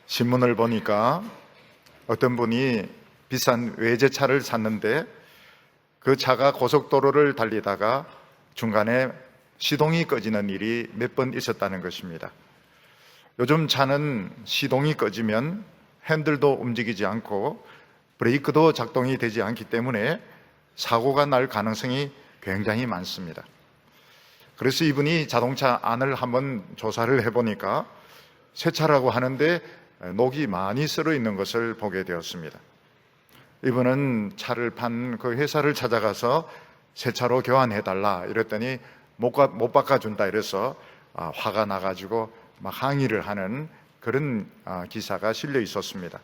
신문을 보니까 어떤 분이 비싼 외제차를 샀는데 그 차가 고속도로를 달리다가 중간에 시동이 꺼지는 일이 몇 번 있었다는 것입니다. 요즘 차는 시동이 꺼지면 핸들도 움직이지 않고 브레이크도 작동이 되지 않기 때문에 사고가 날 가능성이 굉장히 많습니다. 그래서 이분이 자동차 안을 한번 조사를 해보니까 새 차라고 하는데 녹이 많이 쓸어 있는 것을 보게 되었습니다. 이분은 차를 판 그 회사를 찾아가서 새 차로 교환해달라 이랬더니 못 바꿔준다 이래서 화가 나가지고 막 항의를 하는 그런 기사가 실려 있었습니다.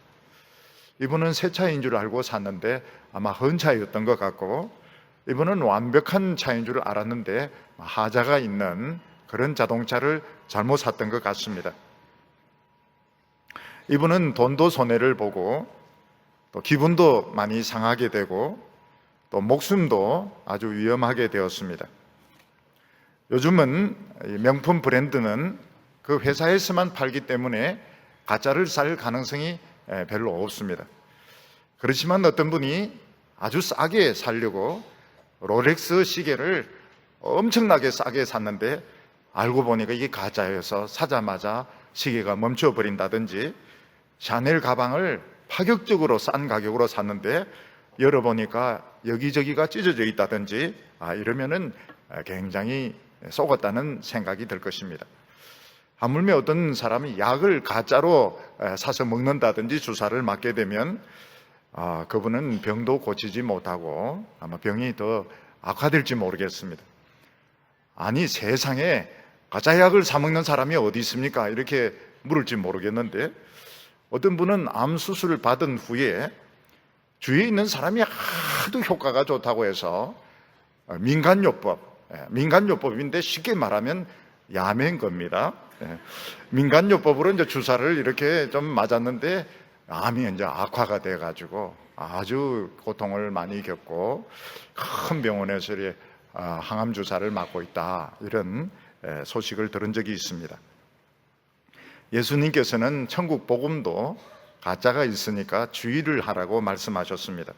이분은 새 차인 줄 알고 샀는데 아마 헌 차였던 것 같고, 이분은 완벽한 차인 줄 알았는데 하자가 있는 그런 자동차를 잘못 샀던 것 같습니다. 이분은 돈도 손해를 보고 또 기분도 많이 상하게 되고 또 목숨도 아주 위험하게 되었습니다. 요즘은 명품 브랜드는 그 회사에서만 팔기 때문에 가짜를 살 가능성이 별로 없습니다. 그렇지만 어떤 분이 아주 싸게 사려고 롤렉스 시계를 엄청나게 싸게 샀는데 알고 보니까 이게 가짜여서 사자마자 시계가 멈춰버린다든지, 샤넬 가방을 파격적으로 싼 가격으로 샀는데 열어보니까 여기저기가 찢어져 있다든지 이러면은 굉장히 속았다는 생각이 들 것입니다. 하물며 어떤 사람이 약을 가짜로 사서 먹는다든지 주사를 맞게 되면 그분은 병도 고치지 못하고 아마 병이 더 악화될지 모르겠습니다. 아니, 세상에 가짜 약을 사 먹는 사람이 어디 있습니까? 이렇게 물을지 모르겠는데, 어떤 분은 암 수술을 받은 후에 주위에 있는 사람이 하도 효과가 좋다고 해서 민간요법인데 쉽게 말하면 야매인 겁니다. 민간요법으로 이제 주사를 이렇게 좀 맞았는데 암이 이제 악화가 돼가지고 아주 고통을 많이 겪고 큰 병원에서 항암 주사를 맞고 있다, 이런 소식을 들은 적이 있습니다. 예수님께서는 천국 복음도 가짜가 있으니까 주의를 하라고 말씀하셨습니다.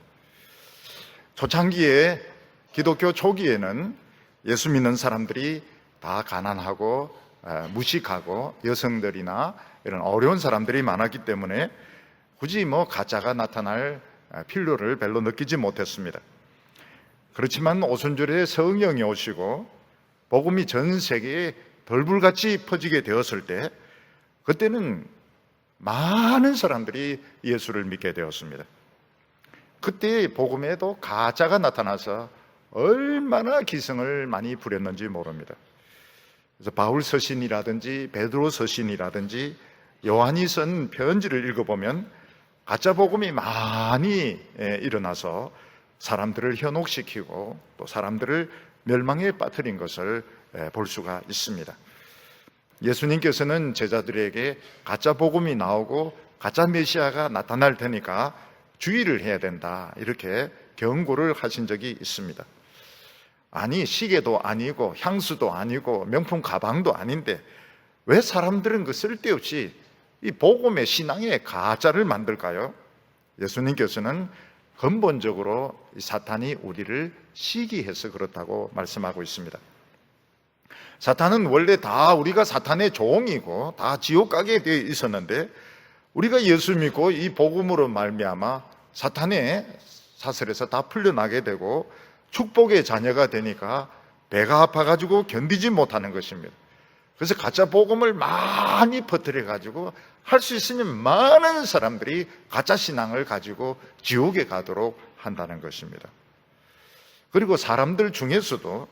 초창기에 기독교 초기에는 예수 믿는 사람들이 다 가난하고 무식하고 여성들이나 이런 어려운 사람들이 많았기 때문에 굳이 가짜가 나타날 필요를 별로 느끼지 못했습니다. 그렇지만 오순절에 성령이 오시고 복음이 전 세계에 벌불같이 퍼지게 되었을 때, 그때는 많은 사람들이 예수를 믿게 되었습니다. 그때 복음에도 가짜가 나타나서 얼마나 기승을 많이 부렸는지 모릅니다. 그래서 바울 서신이라든지 베드로 서신이라든지 요한이 쓴 편지를 읽어보면 가짜 복음이 많이 일어나서 사람들을 현혹시키고 또 사람들을 멸망에 빠뜨린 것을 볼 수가 있습니다. 예수님께서는 제자들에게 가짜 복음이 나오고 가짜 메시아가 나타날 테니까 주의를 해야 된다, 이렇게 경고를 하신 적이 있습니다. 아니, 시계도 아니고 향수도 아니고 명품 가방도 아닌데 왜 사람들은 그 쓸데없이 이 복음의 신앙에 가짜를 만들까요? 예수님께서는 근본적으로 사탄이 우리를 시기해서 그렇다고 말씀하고 있습니다. 사탄은 원래 다 우리가 사탄의 종이고 다 지옥 가게 되어 있었는데, 우리가 예수 믿고 이 복음으로 말미암아 사탄의 사슬에서 다 풀려나게 되고 축복의 자녀가 되니까 배가 아파가지고 견디지 못하는 것입니다. 그래서 가짜 복음을 많이 퍼뜨려 가지고 할 수 있으면 많은 사람들이 가짜 신앙을 가지고 지옥에 가도록 한다는 것입니다. 그리고 사람들 중에서도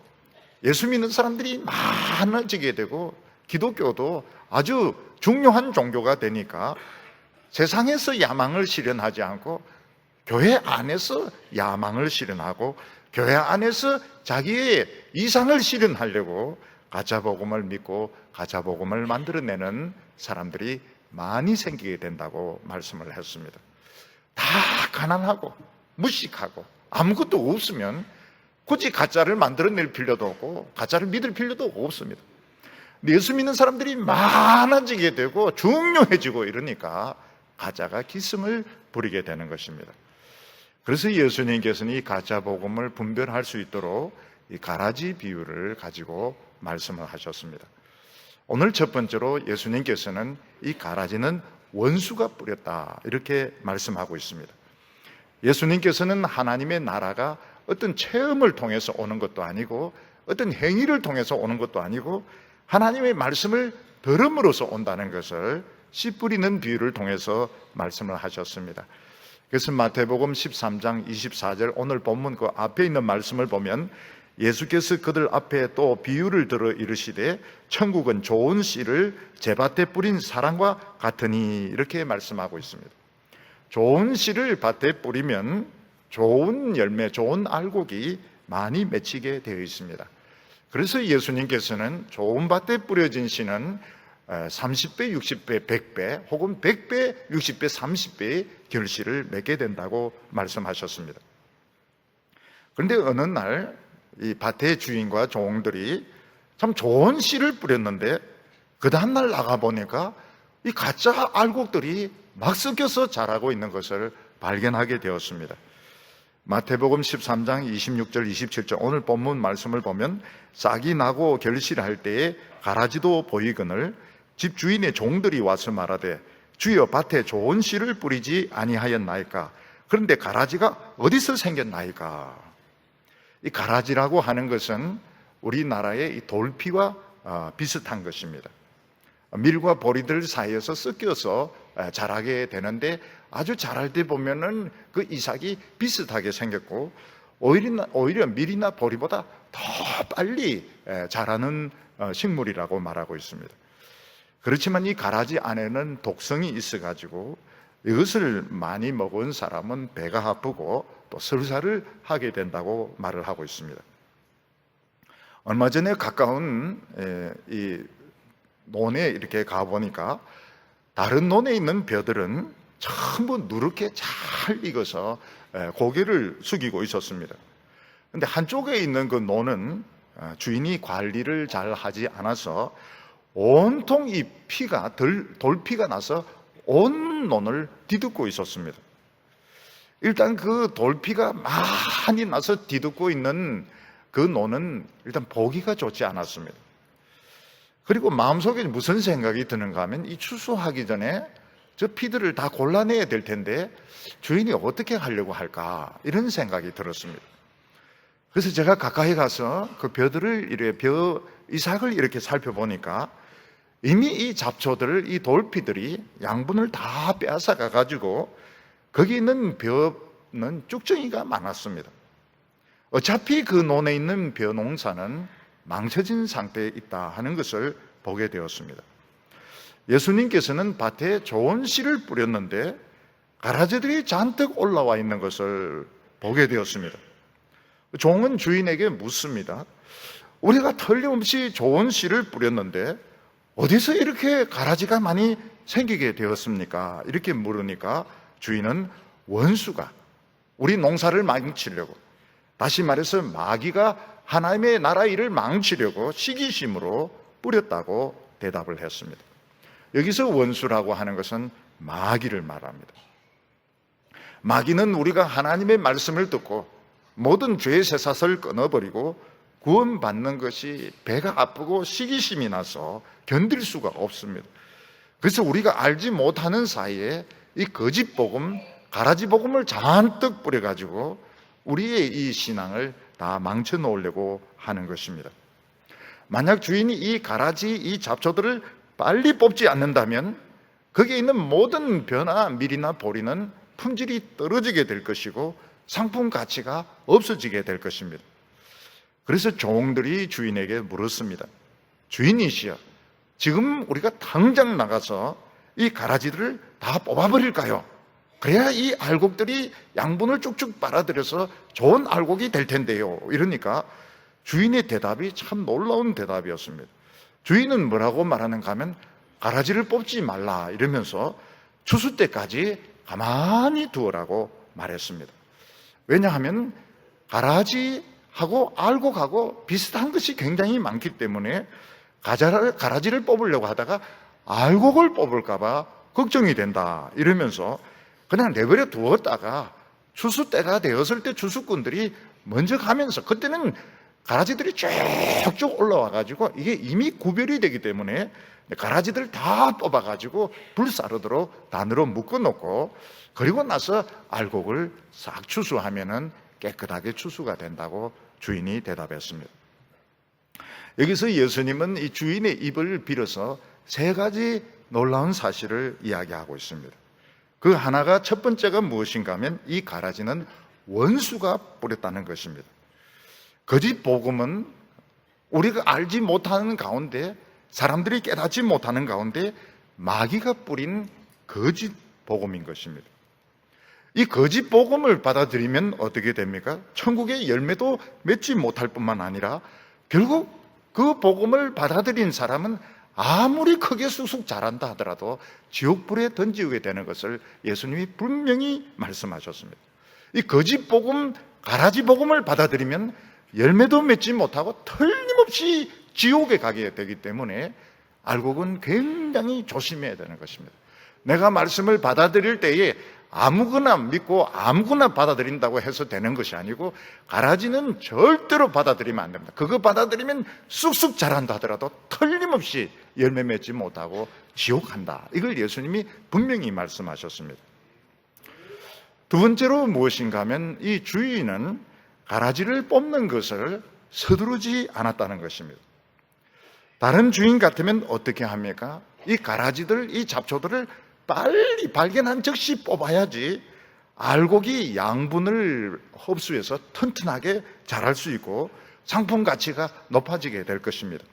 예수 믿는 사람들이 많아지게 되고 기독교도 아주 중요한 종교가 되니까 세상에서 야망을 실현하지 않고 교회 안에서 야망을 실현하고 교회 안에서 자기의 이상을 실현하려고 가짜 복음을 믿고 가짜 복음을 만들어내는 사람들이 많이 생기게 된다고 말씀을 했습니다. 다 가난하고 무식하고 아무것도 없으면 굳이 가짜를 만들어낼 필요도 없고 가짜를 믿을 필요도 없습니다. 근데 예수 믿는 사람들이 많아지게 되고 중요해지고 이러니까 가짜가 기승을 부리게 되는 것입니다. 그래서 예수님께서는 이 가짜 복음을 분별할 수 있도록 이 가라지 비유를 가지고 말씀을 하셨습니다. 오늘 첫 번째로 예수님께서는 이 가라지는 원수가 뿌렸다 이렇게 말씀하고 있습니다. 예수님께서는 하나님의 나라가 어떤 체험을 통해서 오는 것도 아니고 어떤 행위를 통해서 오는 것도 아니고 하나님의 말씀을 들음으로써 온다는 것을 씨 뿌리는 비유를 통해서 말씀을 하셨습니다. 그래서 마태복음 13장 24절 오늘 본문 그 앞에 있는 말씀을 보면 예수께서 그들 앞에 또 비유를 들어 이르시되 천국은 좋은 씨를 제밭에 뿌린 사람과 같으니 이렇게 말씀하고 있습니다. 좋은 씨를 밭에 뿌리면 좋은 열매, 좋은 알곡이 많이 맺히게 되어 있습니다. 그래서 예수님께서는 좋은 밭에 뿌려진 씨는 30배, 60배, 100배 혹은 100배, 60배, 30배의 결실을 맺게 된다고 말씀하셨습니다. 그런데 어느 날 이 밭의 주인과 종들이 참 좋은 씨를 뿌렸는데 그 다음날 나가보니까 이 가짜 알곡들이 막 섞여서 자라고 있는 것을 발견하게 되었습니다. 마태복음 13장 26절 27절 오늘 본문 말씀을 보면 싹이 나고 결실할 때에 가라지도 보이거늘 집 주인의 종들이 와서 말하되 주여 밭에 좋은 씨를 뿌리지 아니하였나이까 그런데 가라지가 어디서 생겼나이까. 이 가라지라고 하는 것은 우리나라의 이 돌피와 비슷한 것입니다. 밀과 보리들 사이에서 섞여서 자라게 되는데 아주 자랄 때 보면은 그 이삭이 비슷하게 생겼고 오히려 밀이나 보리보다 더 빨리 자라는 식물이라고 말하고 있습니다. 그렇지만 이 가라지 안에는 독성이 있어가지고 이것을 많이 먹은 사람은 배가 아프고 또 설사를 하게 된다고 말을 하고 있습니다. 얼마 전에 가까운 이 논에 이렇게 가보니까 다른 논에 있는 벼들은 전부 누렇게 잘 익어서 고개를 숙이고 있었습니다. 그런데 한쪽에 있는 그 논은 주인이 관리를 잘 하지 않아서 온통 이 피가 돌피가 나서 온 논을 뒤덮고 있었습니다. 일단 그 돌피가 많이 나서 뒤덮고 있는 그 논은 일단 보기가 좋지 않았습니다. 그리고 마음속에 무슨 생각이 드는가 하면 이 추수하기 전에 저 피들을 다 골라내야 될 텐데 주인이 어떻게 하려고 할까 이런 생각이 들었습니다. 그래서 제가 가까이 가서 그 이삭을 이렇게 살펴보니까 이미 이 잡초들을 이 돌피들이 양분을 다 빼앗아가 가지고 거기 있는 벼는 쭉정이가 많았습니다. 어차피 그 논에 있는 벼 농사는 망쳐진 상태에 있다 하는 것을 보게 되었습니다. 예수님께서는 밭에 좋은 씨를 뿌렸는데 가라지들이 잔뜩 올라와 있는 것을 보게 되었습니다. 종은 주인에게 묻습니다. 우리가 틀림없이 좋은 씨를 뿌렸는데 어디서 이렇게 가라지가 많이 생기게 되었습니까? 이렇게 물으니까 주인은 원수가 우리 농사를 망치려고, 다시 말해서 마귀가 하나님의 나라 일을 망치려고 시기심으로 뿌렸다고 대답을 했습니다. 여기서 원수라고 하는 것은 마귀를 말합니다. 마귀는 우리가 하나님의 말씀을 듣고 모든 죄의 쇠사슬을 끊어버리고 구원받는 것이 배가 아프고 시기심이 나서 견딜 수가 없습니다. 그래서 우리가 알지 못하는 사이에 이 거짓 복음, 가라지 복음을 잔뜩 뿌려가지고 우리의 이 신앙을 다 망쳐 놓으려고 하는 것입니다. 만약 주인이 이 가라지, 이 잡초들을 빨리 뽑지 않는다면 거기에 있는 모든 벼나 밀이나 보리는 품질이 떨어지게 될 것이고 상품 가치가 없어지게 될 것입니다. 그래서 종들이 주인에게 물었습니다. 주인이시여, 지금 우리가 당장 나가서 이 가라지들을 다 뽑아버릴까요? 그래야 이 알곡들이 양분을 쭉쭉 빨아들여서 좋은 알곡이 될 텐데요. 이러니까 주인의 대답이 참 놀라운 대답이었습니다. 주인은 뭐라고 말하는가 하면 가라지를 뽑지 말라 이러면서 추수 때까지 가만히 두어라고 말했습니다. 왜냐하면 가라지하고 알곡하고 비슷한 것이 굉장히 많기 때문에 가라지를 뽑으려고 하다가 알곡을 뽑을까봐 걱정이 된다 이러면서 그냥 내버려 두었다가 추수 때가 되었을 때 추수꾼들이 먼저 가면서, 그때는 가라지들이 쭉쭉 올라와가지고 이게 이미 구별이 되기 때문에 가라지들 다 뽑아가지고 불사르도록 단으로 묶어놓고, 그리고 나서 알곡을 싹 추수하면은 깨끗하게 추수가 된다고 주인이 대답했습니다. 여기서 예수님은 이 주인의 입을 빌어서 세 가지 놀라운 사실을 이야기하고 있습니다. 그 하나가, 첫 번째가 무엇인가 하면 이 가라지는 원수가 뿌렸다는 것입니다. 거짓 복음은 우리가 알지 못하는 가운데, 사람들이 깨닫지 못하는 가운데 마귀가 뿌린 거짓 복음인 것입니다. 이 거짓 복음을 받아들이면 어떻게 됩니까? 천국의 열매도 맺지 못할 뿐만 아니라 결국 그 복음을 받아들인 사람은 아무리 크게 쑥쑥 자란다 하더라도 지옥불에 던지게 되는 것을 예수님이 분명히 말씀하셨습니다. 이 거짓 복음, 가라지 복음을 받아들이면 열매도 맺지 못하고 틀림없이 지옥에 가게 되기 때문에 알곡은 굉장히 조심해야 되는 것입니다. 내가 말씀을 받아들일 때에 아무거나 믿고 아무거나 받아들인다고 해서 되는 것이 아니고, 가라지는 절대로 받아들이면 안 됩니다. 그거 받아들이면 쑥쑥 자란다 하더라도 틀림없이 열매 맺지 못하고 지옥 간다. 이걸 예수님이 분명히 말씀하셨습니다. 두 번째로 무엇인가 하면 이 주인은 가라지를 뽑는 것을 서두르지 않았다는 것입니다. 다른 주인 같으면 어떻게 합니까? 이 가라지들, 이 잡초들을 빨리 발견한 즉시 뽑아야지 알곡이 양분을 흡수해서 튼튼하게 자랄 수 있고 상품 가치가 높아지게 될 것입니다.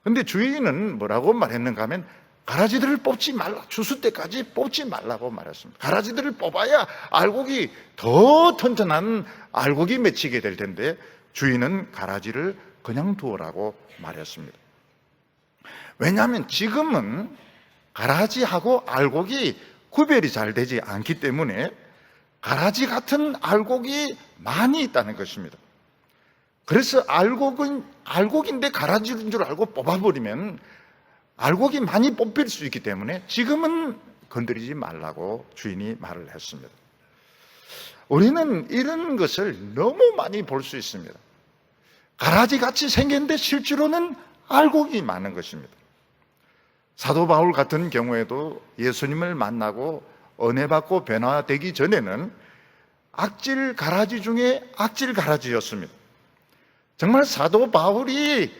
그런데 주인은 뭐라고 말했는가 하면 가라지들을 뽑지 말라, 추수 때까지 뽑지 말라고 말했습니다. 가라지들을 뽑아야 알곡이 더 튼튼한 알곡이 맺히게 될 텐데 주인은 가라지를 그냥 두어라고 말했습니다. 왜냐하면 지금은 가라지하고 알곡이 구별이 잘 되지 않기 때문에 가라지 같은 알곡이 많이 있다는 것입니다. 그래서 알곡은 알곡인데 가라지인 줄 알고 뽑아버리면 알곡이 많이 뽑힐 수 있기 때문에 지금은 건드리지 말라고 주인이 말을 했습니다. 우리는 이런 것을 너무 많이 볼 수 있습니다. 가라지같이 생겼는데 실제로는 알곡이 많은 것입니다. 사도 바울 같은 경우에도 예수님을 만나고 은혜 받고 변화되기 전에는 악질 가라지 중에 악질 가라지였습니다. 정말 사도 바울이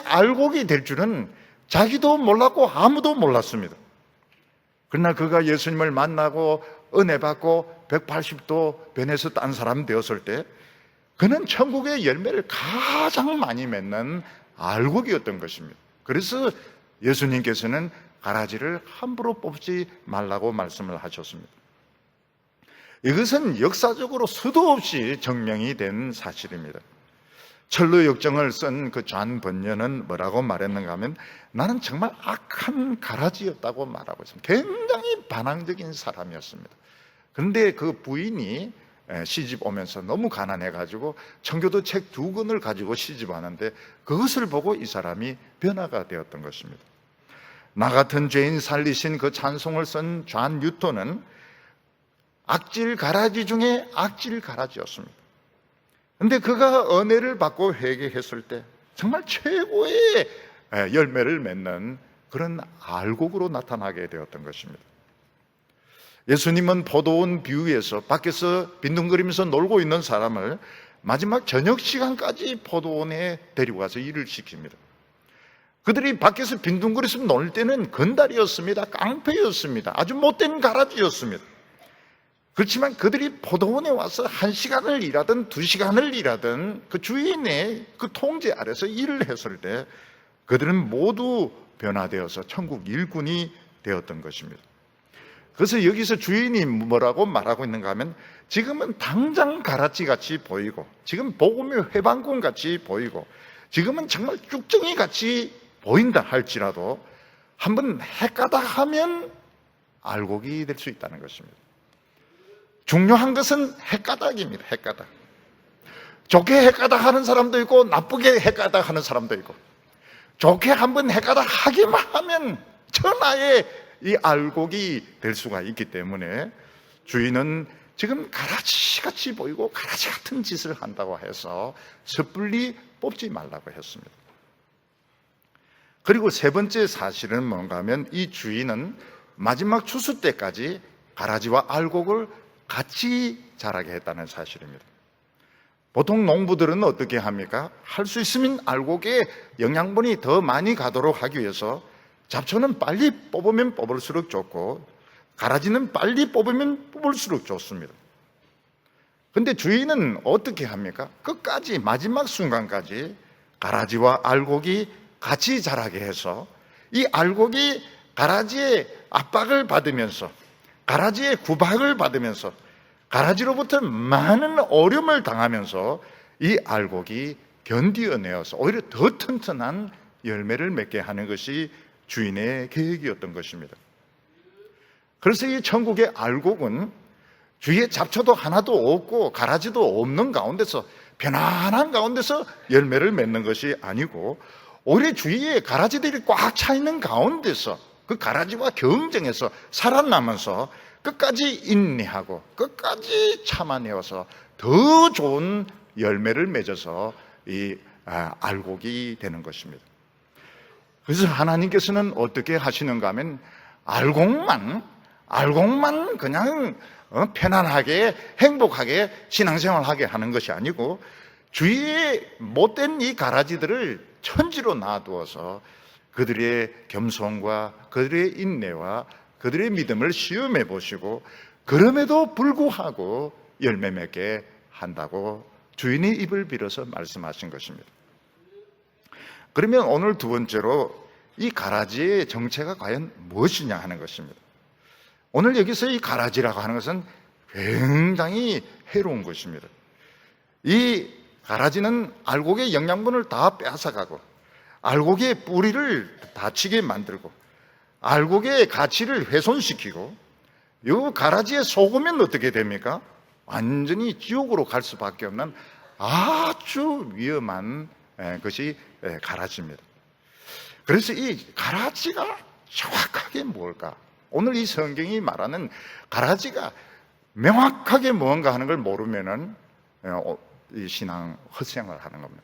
알곡이 될 줄은 자기도 몰랐고 아무도 몰랐습니다. 그러나 그가 예수님을 만나고 은혜 받고 180도 변해서 딴 사람 되었을 때 그는 천국의 열매를 가장 많이 맺는 알곡이었던 것입니다. 그래서 예수님께서는 가라지를 함부로 뽑지 말라고 말씀을 하셨습니다. 이것은 역사적으로 수도 없이 증명이 된 사실입니다. 철로 역정을 쓴 그 존 번연은 뭐라고 말했는가 하면 나는 정말 악한 가라지였다고 말하고 있습니다. 굉장히 반항적인 사람이었습니다. 그런데 그 부인이 시집 오면서 너무 가난해가지고 청교도 책 2권을 가지고 시집하는데 그것을 보고 이 사람이 변화가 되었던 것입니다. 나 같은 죄인 살리신 그 찬송을 쓴 존 뉴턴은 악질 가라지 중에 악질 가라지였습니다. 그런데 그가 은혜를 받고 회개했을 때 정말 최고의 열매를 맺는 그런 알곡으로 나타나게 되었던 것입니다. 예수님은 포도원 비유에서 밖에서 빈둥거리면서 놀고 있는 사람을 마지막 저녁 시간까지 포도원에 데리고 가서 일을 시킵니다. 그들이 밖에서 빈둥거려서 놀 때는 건달이었습니다. 깡패였습니다. 아주 못된 가라지였습니다. 그렇지만 그들이 포도원에 와서 1시간을 일하든 2시간을 일하든 그 주인의 그 통제 아래서 일을 했을 때 그들은 모두 변화되어서 천국 일꾼이 되었던 것입니다. 그래서 여기서 주인이 뭐라고 말하고 있는가 하면 지금은 당장 가라지같이 보이고 지금 복음의 회방꾼같이 보이고 지금은 정말 쭉정이같이 보인다 할지라도 한번 헷가닥하면 알곡이 될 수 있다는 것입니다. 중요한 것은 헷가닥입니다. 헷가닥. 좋게 헷가닥하는 사람도 있고 나쁘게 헷가닥하는 사람도 있고 좋게 한번 해가다 하기만 하면 천하의 이 알곡이 될 수가 있기 때문에 주인은 지금 가라지같이 보이고 가라지 같은 짓을 한다고 해서 섣불리 뽑지 말라고 했습니다. 그리고 세 번째 사실은 뭔가 하면 이 주인은 마지막 추수 때까지 가라지와 알곡을 같이 자라게 했다는 사실입니다. 보통 농부들은 어떻게 합니까? 할 수 있으면 알곡에 영양분이 더 많이 가도록 하기 위해서 잡초는 빨리 뽑으면 뽑을수록 좋고 가라지는 빨리 뽑으면 뽑을수록 좋습니다. 근데 주인은 어떻게 합니까? 끝까지 마지막 순간까지 가라지와 알곡이 같이 자라게 해서 이 알곡이 가라지의 압박을 받으면서 가라지의 구박을 받으면서 가라지로부터 많은 어려움을 당하면서 이 알곡이 견디어내어서 오히려 더 튼튼한 열매를 맺게 하는 것이 주인의 계획이었던 것입니다. 그래서 이 천국의 알곡은 주위에 잡초도 하나도 없고 가라지도 없는 가운데서 편안한 가운데서 열매를 맺는 것이 아니고 오히려 주위에 가라지들이 꽉 차 있는 가운데서 그 가라지와 경쟁해서 살아나면서 끝까지 인내하고 끝까지 참아내어서 더 좋은 열매를 맺어서 이 알곡이 되는 것입니다. 그래서 하나님께서는 어떻게 하시는가 하면 알곡만 그냥 편안하게 행복하게 신앙생활하게 하는 것이 아니고 주위에 못된 이 가라지들을 천지로 놔두어서 그들의 겸손과 그들의 인내와 그들의 믿음을 시험해 보시고 그럼에도 불구하고 열매 맺게 한다고 주인의 입을 빌어서 말씀하신 것입니다. 그러면 오늘 두 번째로 이 가라지의 정체가 과연 무엇이냐 하는 것입니다. 오늘 여기서 이 가라지라고 하는 것은 굉장히 해로운 것입니다. 이 가라지는 알곡의 영양분을 다 뺏어가고 알곡의 뿌리를 다치게 만들고 알곡의 가치를 훼손시키고 이 가라지에 속으면 어떻게 됩니까? 완전히 지옥으로 갈 수밖에 없는 아주 위험한 것이 가라지입니다. 그래서 이 가라지가 정확하게 뭘까? 오늘 이 성경이 말하는 가라지가 명확하게 무언가 하는 걸 모르면은 이 신앙 헛생을 하는 겁니다.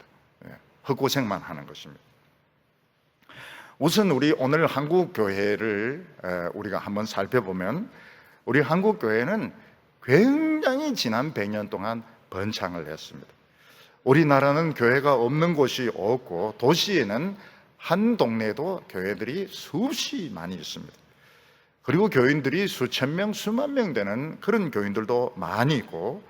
헛고생만 하는 것입니다. 우선 우리 오늘 한국 교회를 우리가 한번 살펴보면 우리 한국 교회는 굉장히 지난 100년 동안 번창을 했습니다. 우리나라는 교회가 없는 곳이 없고 도시에는 한 동네에도 교회들이 수없이 많이 있습니다. 그리고 교인들이 수천 명, 수만 명 되는 그런 교인들도 많이 있고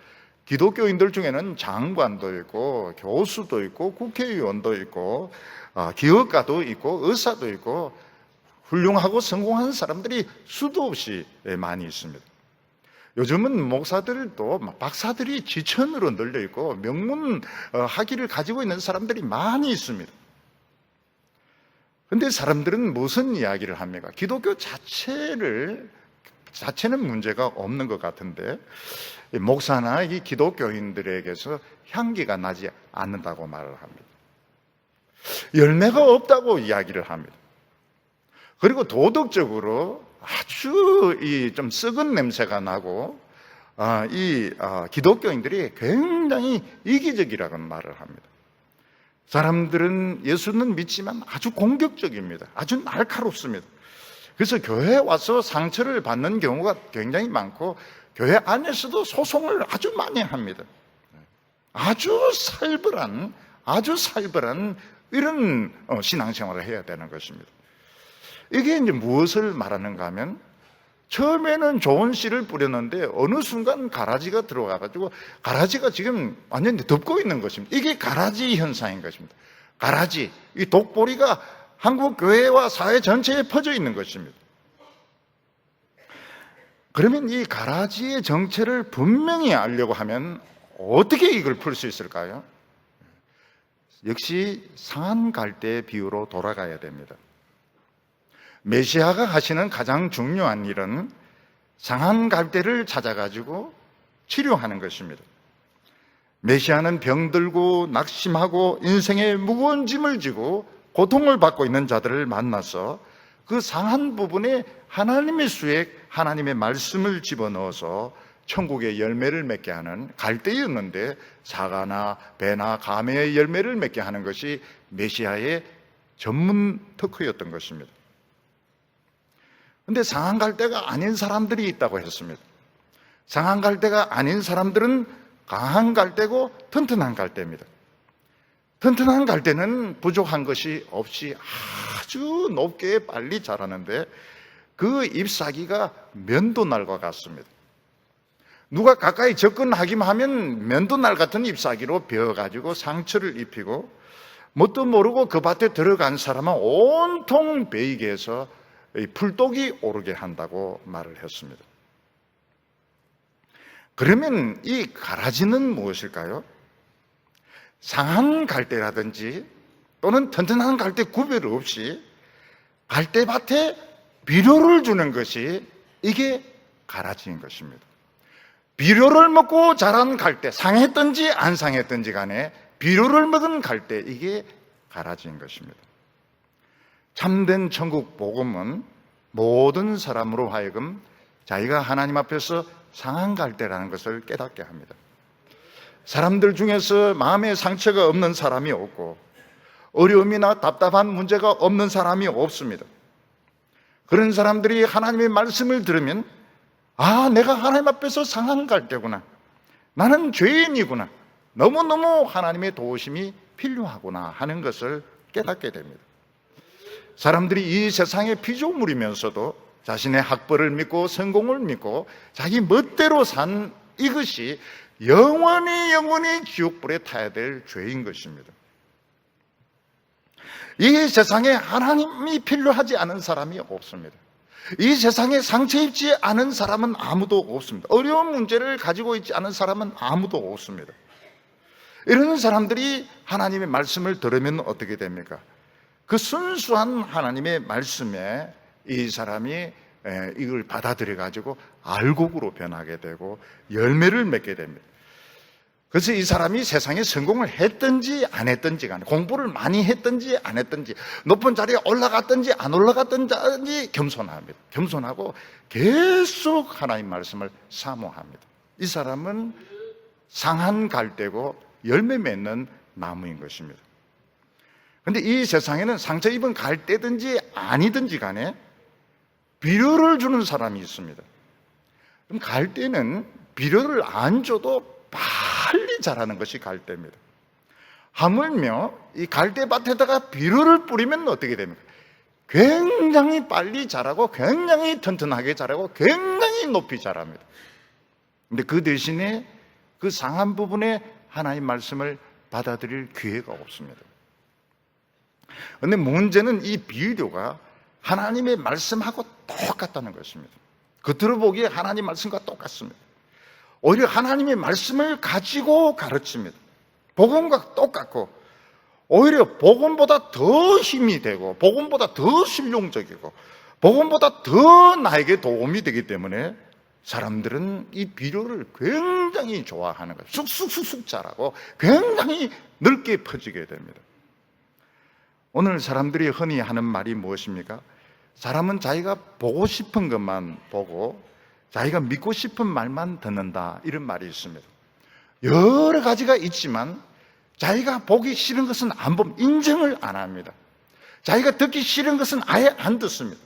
기독교인들 중에는 장관도 있고 교수도 있고 국회의원도 있고 기업가도 있고 의사도 있고 훌륭하고 성공한 사람들이 수도 없이 많이 있습니다. 요즘은 목사들도 박사들이 지천으로 널려 있고 명문 학위를 가지고 있는 사람들이 많이 있습니다. 그런데 사람들은 무슨 이야기를 합니까? 기독교 자체는 문제가 없는 것 같은데 목사나 이 기독교인들에게서 향기가 나지 않는다고 말을 합니다. 열매가 없다고 이야기를 합니다. 그리고 도덕적으로 아주 좀 썩은 냄새가 나고 기독교인들이 굉장히 이기적이라고 말을 합니다. 사람들은 예수는 믿지만 아주 공격적입니다. 아주 날카롭습니다. 그래서 교회에 와서 상처를 받는 경우가 굉장히 많고 교회 안에서도 소송을 아주 많이 합니다. 아주 살벌한 이런 신앙생활을 해야 되는 것입니다. 이게 이제 무엇을 말하는가 하면 처음에는 좋은 씨를 뿌렸는데 어느 순간 가라지가 들어와가지고 가라지가 지금 완전히 덮고 있는 것입니다. 이게 가라지 현상인 것입니다. 가라지, 이 독보리가 한국 교회와 사회 전체에 퍼져 있는 것입니다. 그러면 이 가라지의 정체를 분명히 알려고 하면 어떻게 이걸 풀 수 있을까요? 역시 상한 갈대 비유로 돌아가야 됩니다. 메시아가 하시는 가장 중요한 일은 상한 갈대를 찾아가지고 치료하는 것입니다. 메시아는 병들고 낙심하고 인생의 무거운 짐을 지고 고통을 받고 있는 자들을 만나서 그 상한 부분에 하나님의 수에 하나님의 말씀을 집어넣어서 천국의 열매를 맺게 하는, 갈대였는데 사과나 배나 감의 열매를 맺게 하는 것이 메시아의 전문 특허였던 것입니다. 그런데 상한 갈대가 아닌 사람들이 있다고 했습니다. 상한 갈대가 아닌 사람들은 강한 갈대고 튼튼한 갈대입니다. 튼튼한 갈대는 부족한 것이 없이 아주 높게 빨리 자라는데 그 잎사귀가 면도날과 같습니다. 누가 가까이 접근하기만 하면 면도날 같은 잎사귀로 베어가지고 상처를 입히고 뭣도 모르고 그 밭에 들어간 사람은 온통 베이게 해서 풀독이 오르게 한다고 말을 했습니다. 그러면 이 가라지는 무엇일까요? 상한 갈대라든지 또는 튼튼한 갈대 구별 없이 갈대밭에 비료를 주는 것이 이게 가라지인 것입니다. 비료를 먹고 자란 갈대, 상했든지 안 상했든지 간에 비료를 먹은 갈대, 이게 가라지인 것입니다. 참된 천국 복음은 모든 사람으로 하여금 자기가 하나님 앞에서 상한 갈대라는 것을 깨닫게 합니다. 사람들 중에서 마음에 상처가 없는 사람이 없고 어려움이나 답답한 문제가 없는 사람이 없습니다. 그런 사람들이 하나님의 말씀을 들으면 내가 하나님 앞에서 상한 갈대구나, 나는 죄인이구나, 너무너무 하나님의 도우심이 필요하구나 하는 것을 깨닫게 됩니다. 사람들이 이 세상의 피조물이면서도 자신의 학벌을 믿고 성공을 믿고 자기 멋대로 산 이것이 영원히 지옥불에 타야 될 죄인 것입니다. 이 세상에 하나님이 필요하지 않은 사람이 없습니다. 이 세상에 상처 입지 않은 사람은 아무도 없습니다. 어려운 문제를 가지고 있지 않은 사람은 아무도 없습니다. 이런 사람들이 하나님의 말씀을 들으면 어떻게 됩니까? 그 순수한 하나님의 말씀에 이 사람이 이걸 받아들여 가지고 알곡으로 변하게 되고 열매를 맺게 됩니다. 그래서 이 사람이 세상에 성공을 했든지 안 했든지 간에, 공부를 많이 했든지 안 했든지, 높은 자리에 올라갔든지 안 올라갔든지 겸손합니다. 겸손하고 계속 하나님 말씀을 사모합니다. 이 사람은 상한 갈대고 열매 맺는 나무인 것입니다. 그런데 이 세상에는 상처 입은 갈대든지 아니든지 간에 비료를 주는 사람이 있습니다. 그럼 갈대는 비료를 안 줘도 빨리 자라는 것이 갈대입니다. 하물며 이 갈대밭에다가 비료를 뿌리면 어떻게 됩니까? 굉장히 빨리 자라고 굉장히 튼튼하게 자라고 굉장히 높이 자랍니다. 그런데 그 대신에 그 상한 부분에 하나님 말씀을 받아들일 기회가 없습니다. 그런데 문제는 이 비료가 하나님의 말씀하고 똑같다는 것입니다. 겉으로 보기에 하나님 말씀과 똑같습니다. 오히려 하나님의 말씀을 가지고 가르칩니다. 복음과 똑같고 오히려 복음보다 더 힘이 되고 복음보다 더 실용적이고 복음보다 더 나에게 도움이 되기 때문에 사람들은 이 비료를 굉장히 좋아하는 거예요. 쑥쑥쑥쑥 자라고 굉장히 넓게 퍼지게 됩니다. 오늘 사람들이 흔히 하는 말이 무엇입니까? 사람은 자기가 보고 싶은 것만 보고 자기가 믿고 싶은 말만 듣는다, 이런 말이 있습니다. 여러 가지가 있지만 자기가 보기 싫은 것은 안 봅니다. 인정을 안 합니다. 자기가 듣기 싫은 것은 아예 안 듣습니다.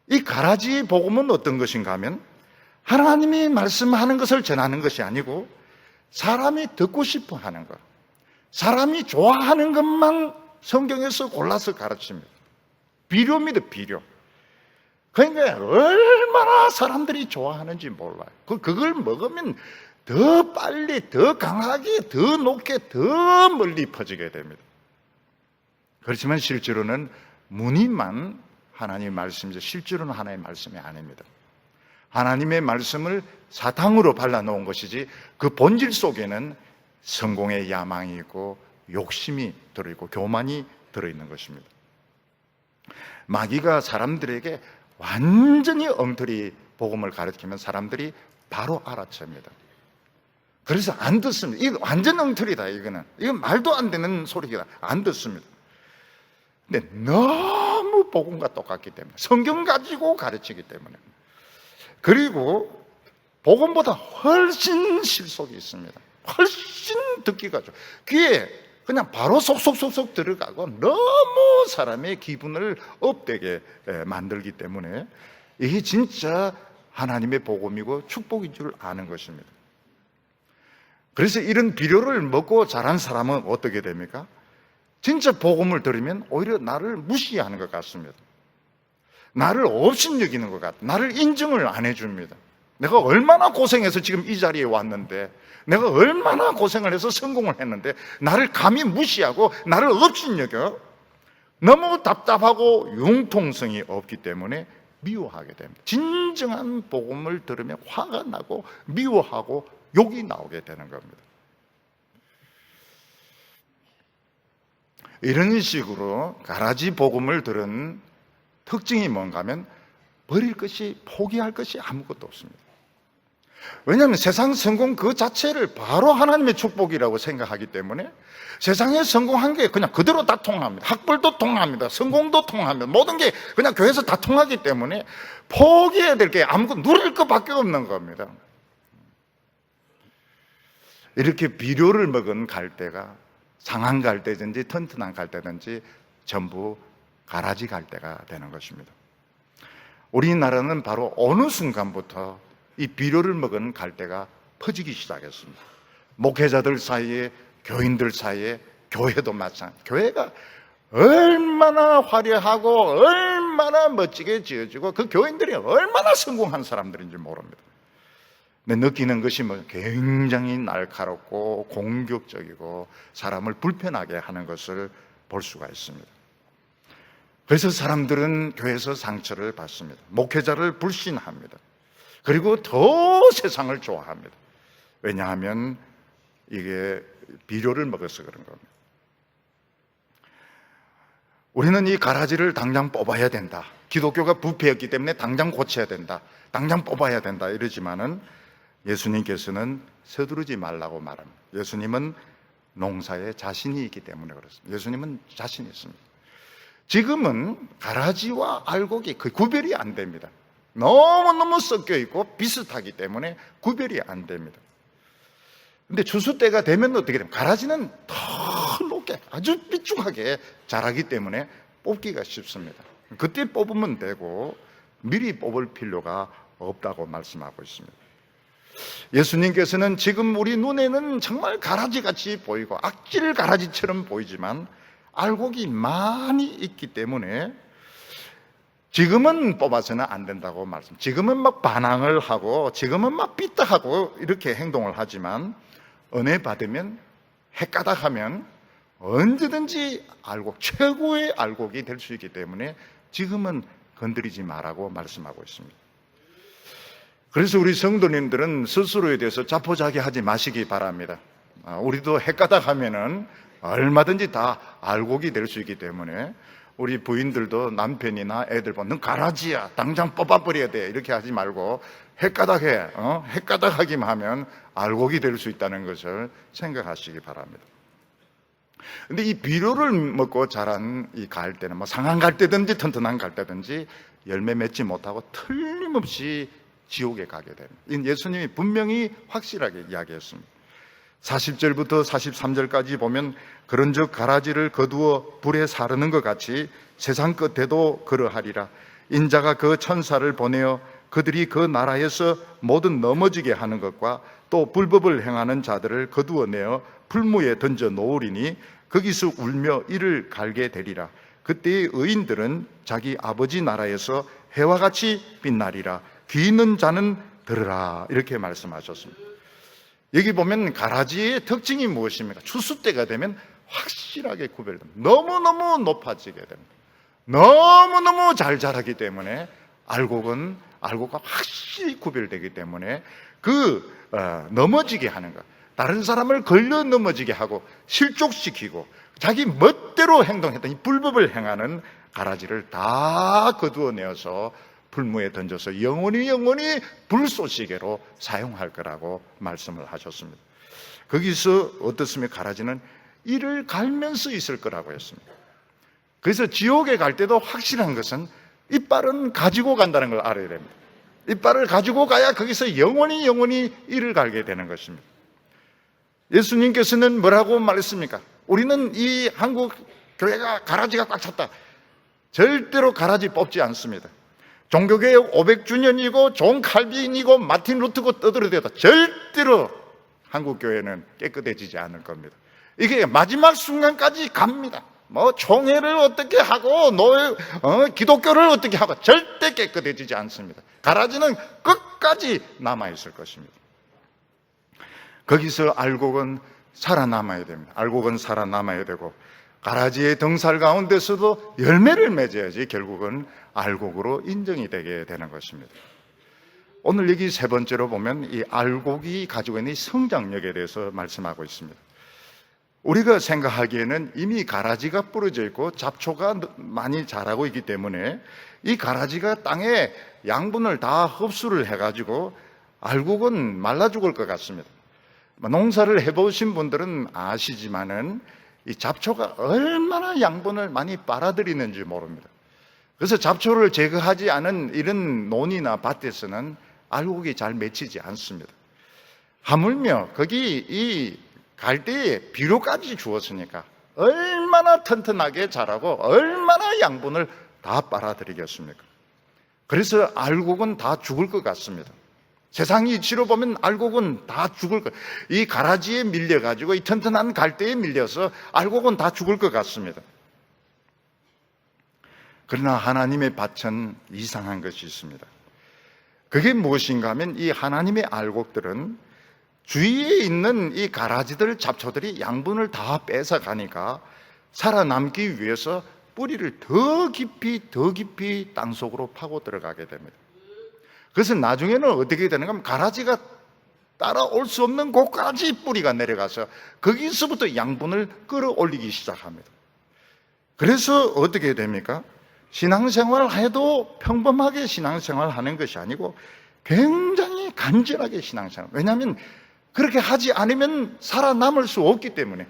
이 가라지 복음은 어떤 것인가 하면 하나님이 말씀하는 것을 전하는 것이 아니고 사람이 듣고 싶어 하는 것, 사람이 좋아하는 것만 성경에서 골라서 가르칩니다. 비료입니다, 비료. 그러니까 얼마나 사람들이 좋아하는지 몰라요. 그걸 먹으면 더 빨리, 더 강하게, 더 높게, 더 멀리 퍼지게 됩니다. 그렇지만 실제로는 무늬만 하나님의 말씀이죠. 실제로는 하나님의 말씀이 아닙니다. 하나님의 말씀을 사탕으로 발라놓은 것이지 그 본질 속에는 성공의 야망이 있고 욕심이 들어있고 교만이 들어있는 것입니다. 마귀가 사람들에게 완전히 엉터리 복음을 가르치면 사람들이 바로 알아챕니다. 그래서 안 듣습니다. 이거 완전 엉터리다, 이건 말도 안 되는 소리가 안 듣습니다. 근데 너무 복음과 똑같기 때문에, 성경 가지고 가르치기 때문에, 그리고 복음보다 훨씬 실속이 있습니다. 훨씬 듣기가 좋아요. 귀에 그냥 바로 속속속속 들어가고 너무 사람의 기분을 업되게 만들기 때문에 이게 진짜 하나님의 복음이고 축복인 줄 아는 것입니다. 그래서 이런 비료를 먹고 자란 사람은 어떻게 됩니까? 진짜 복음을 들으면 오히려 나를 무시하는 것 같습니다. 나를 업신여기는 것 같아요. 나를 인정을 안 해줍니다. 내가 얼마나 고생해서 지금 이 자리에 왔는데, 내가 얼마나 고생을 해서 성공을 했는데 나를 감히 무시하고 나를 업신여겨. 너무 답답하고 융통성이 없기 때문에 미워하게 됩니다. 진정한 복음을 들으면 화가 나고 미워하고 욕이 나오게 되는 겁니다. 이런 식으로 가라지 복음을 들은 특징이 뭔가 하면 버릴 것이, 포기할 것이 아무것도 없습니다. 왜냐하면 세상 성공 그 자체를 바로 하나님의 축복이라고 생각하기 때문에 세상에 성공한 게 그냥 그대로 다 통합니다. 학벌도 통합니다. 성공도 통합니다. 모든 게 그냥 교회에서 다 통하기 때문에 포기해야 될 게 아무것도, 누릴 것밖에 없는 겁니다. 이렇게 비료를 먹은 갈대가 상한 갈대든지 튼튼한 갈대든지 전부 가라지 갈대가 되는 것입니다. 우리나라는 바로 어느 순간부터 이 비료를 먹은 갈대가 퍼지기 시작했습니다. 목회자들 사이에, 교인들 사이에, 교회도 마찬가지. 교회가 얼마나 화려하고 얼마나 멋지게 지어지고 그 교인들이 얼마나 성공한 사람들인지 모릅니다. 근데 느끼는 것이 굉장히 날카롭고 공격적이고 사람을 불편하게 하는 것을 볼 수가 있습니다. 그래서 사람들은 교회에서 상처를 받습니다. 목회자를 불신합니다. 그리고 더 세상을 좋아합니다. 왜냐하면 이게 비료를 먹어서 그런 겁니다. 우리는 이 가라지를 당장 뽑아야 된다. 기독교가 부패했기 때문에 당장 고쳐야 된다. 당장 뽑아야 된다. 이러지만은 예수님께서는 서두르지 말라고 말합니다. 예수님은 농사에 자신이 있기 때문에 그렇습니다. 예수님은 자신이 있습니다. 지금은 가라지와 알곡이 거의 구별이 안 됩니다. 너무너무 섞여 있고 비슷하기 때문에 구별이 안 됩니다. 근데 추수 때가 되면 어떻게 됩니까? 가라지는 더 높게 아주 삐죽하게 자라기 때문에 뽑기가 쉽습니다. 그때 뽑으면 되고 미리 뽑을 필요가 없다고 말씀하고 있습니다. 예수님께서는 지금 우리 눈에는 정말 가라지같이 보이고 악질 가라지처럼 보이지만 알곡이 많이 있기 때문에 지금은 뽑아서는 안 된다고 말씀. 지금은 막 반항을 하고 지금은 막 삐딱하고 이렇게 행동을 하지만 은혜 받으면 헷가닥하면 언제든지 알곡, 최고의 알곡이 될 수 있기 때문에 지금은 건드리지 말라고 말씀하고 있습니다. 그래서 우리 성도님들은 스스로에 대해서 자포자기하지 마시기 바랍니다. 우리도 헷가닥하면은 얼마든지 다 알곡이 될 수 있기 때문에 우리 부인들도 남편이나 애들 보면 넌 가라지야, 당장 뽑아버려야 돼, 이렇게 하지 말고 헷가닥해, 헷가닥하기만 하면 알곡이 될 수 있다는 것을 생각하시기 바랍니다. 근데 이 비료를 먹고 자란 이 갈대는 뭐 상한 갈대든지 튼튼한 갈대든지 열매 맺지 못하고 틀림없이 지옥에 가게 됩니다. 예수님이 분명히 확실하게 이야기했습니다. 40절부터 43절까지 보면 그런즉 가라지를 거두어 불에 사르는 것 같이 세상 끝에도 그러하리라. 인자가 그 천사를 보내어 그들이 그 나라에서 모든 넘어지게 하는 것과 또 불법을 행하는 자들을 거두어내어 풀무에 던져 놓으리니 거기서 울며 이를 갈게 되리라. 그때의 의인들은 자기 아버지 나라에서 해와 같이 빛나리라. 귀 있는 자는 들으라. 이렇게 말씀하셨습니다. 여기 보면 가라지의 특징이 무엇입니까? 추수 때가 되면 확실하게 구별됩니다. 너무너무 높아지게 됩니다. 너무너무 잘 자라기 때문에 알곡과 확실히 구별되기 때문에 넘어지게 하는 것, 다른 사람을 걸려 넘어지게 하고 실족시키고 자기 멋대로 행동했던 이 불법을 행하는 가라지를 다 거두어내어서 풀무에 던져서 영원히 불쏘시개로 사용할 거라고 말씀을 하셨습니다. 거기서 어떻습니까? 가라지는 이를 갈면서 있을 거라고 했습니다. 그래서 지옥에 갈 때도 확실한 것은 이빨은 가지고 간다는 걸 알아야 됩니다. 이빨을 가지고 가야 거기서 영원히 이를 갈게 되는 것입니다. 예수님께서는 뭐라고 말했습니까? 우리는 이 한국 교회가 가라지가 꽉 찼다. 절대로 가라지 뽑지 않습니다. 종교개혁 500주년이고 존 칼빈이고 마틴 루터고 떠들어대다 절대로 한국 교회는 깨끗해지지 않을 겁니다. 이게 마지막 순간까지 갑니다. 뭐 총회를 어떻게 하고 기독교를 어떻게 하고 절대 깨끗해지지 않습니다. 가라지는 끝까지 남아있을 것입니다. 거기서 알곡은 살아남아야 됩니다. 알곡은 살아남아야 되고 가라지의 등살 가운데서도 열매를 맺어야지 결국은 알곡으로 인정이 되게 되는 것입니다. 오늘 여기 세 번째로 보면 이 알곡이 가지고 있는 성장력에 대해서 말씀하고 있습니다. 우리가 생각하기에는 이미 가라지가 부러져 있고 잡초가 많이 자라고 있기 때문에 이 가라지가 땅에 양분을 다 흡수를 해가지고 알곡은 말라 죽을 것 같습니다. 농사를 해보신 분들은 아시지만은 이 잡초가 얼마나 양분을 많이 빨아들이는지 모릅니다. 그래서 잡초를 제거하지 않은 이런 논이나 밭에서는 알곡이 잘 맺히지 않습니다. 하물며 거기 이 갈대에 비료까지 주었으니까 얼마나 튼튼하게 자라고 얼마나 양분을 다 빨아들이겠습니까? 그래서 알곡은 다 죽을 것 같습니다. 세상 이치로 보면 알곡은 다 죽을 것, 이 가라지에 밀려가지고 이 튼튼한 갈대에 밀려서 알곡은 다 죽을 것 같습니다. 그러나 하나님의 밭은 이상한 것이 있습니다. 그게 무엇인가 하면 이 하나님의 알곡들은 주위에 있는 이 가라지들, 잡초들이 양분을 다 뺏어가니까 살아남기 위해서 뿌리를 더 깊이 땅속으로 파고 들어가게 됩니다. 그래서 나중에는 어떻게 되는가 하면 가라지가 따라올 수 없는 곳까지 뿌리가 내려가서 거기서부터 양분을 끌어올리기 시작합니다. 그래서 어떻게 됩니까? 신앙생활을 해도 평범하게 신앙생활을 하는 것이 아니고 굉장히 간절하게 신앙생활. 왜냐하면 그렇게 하지 않으면 살아남을 수 없기 때문에,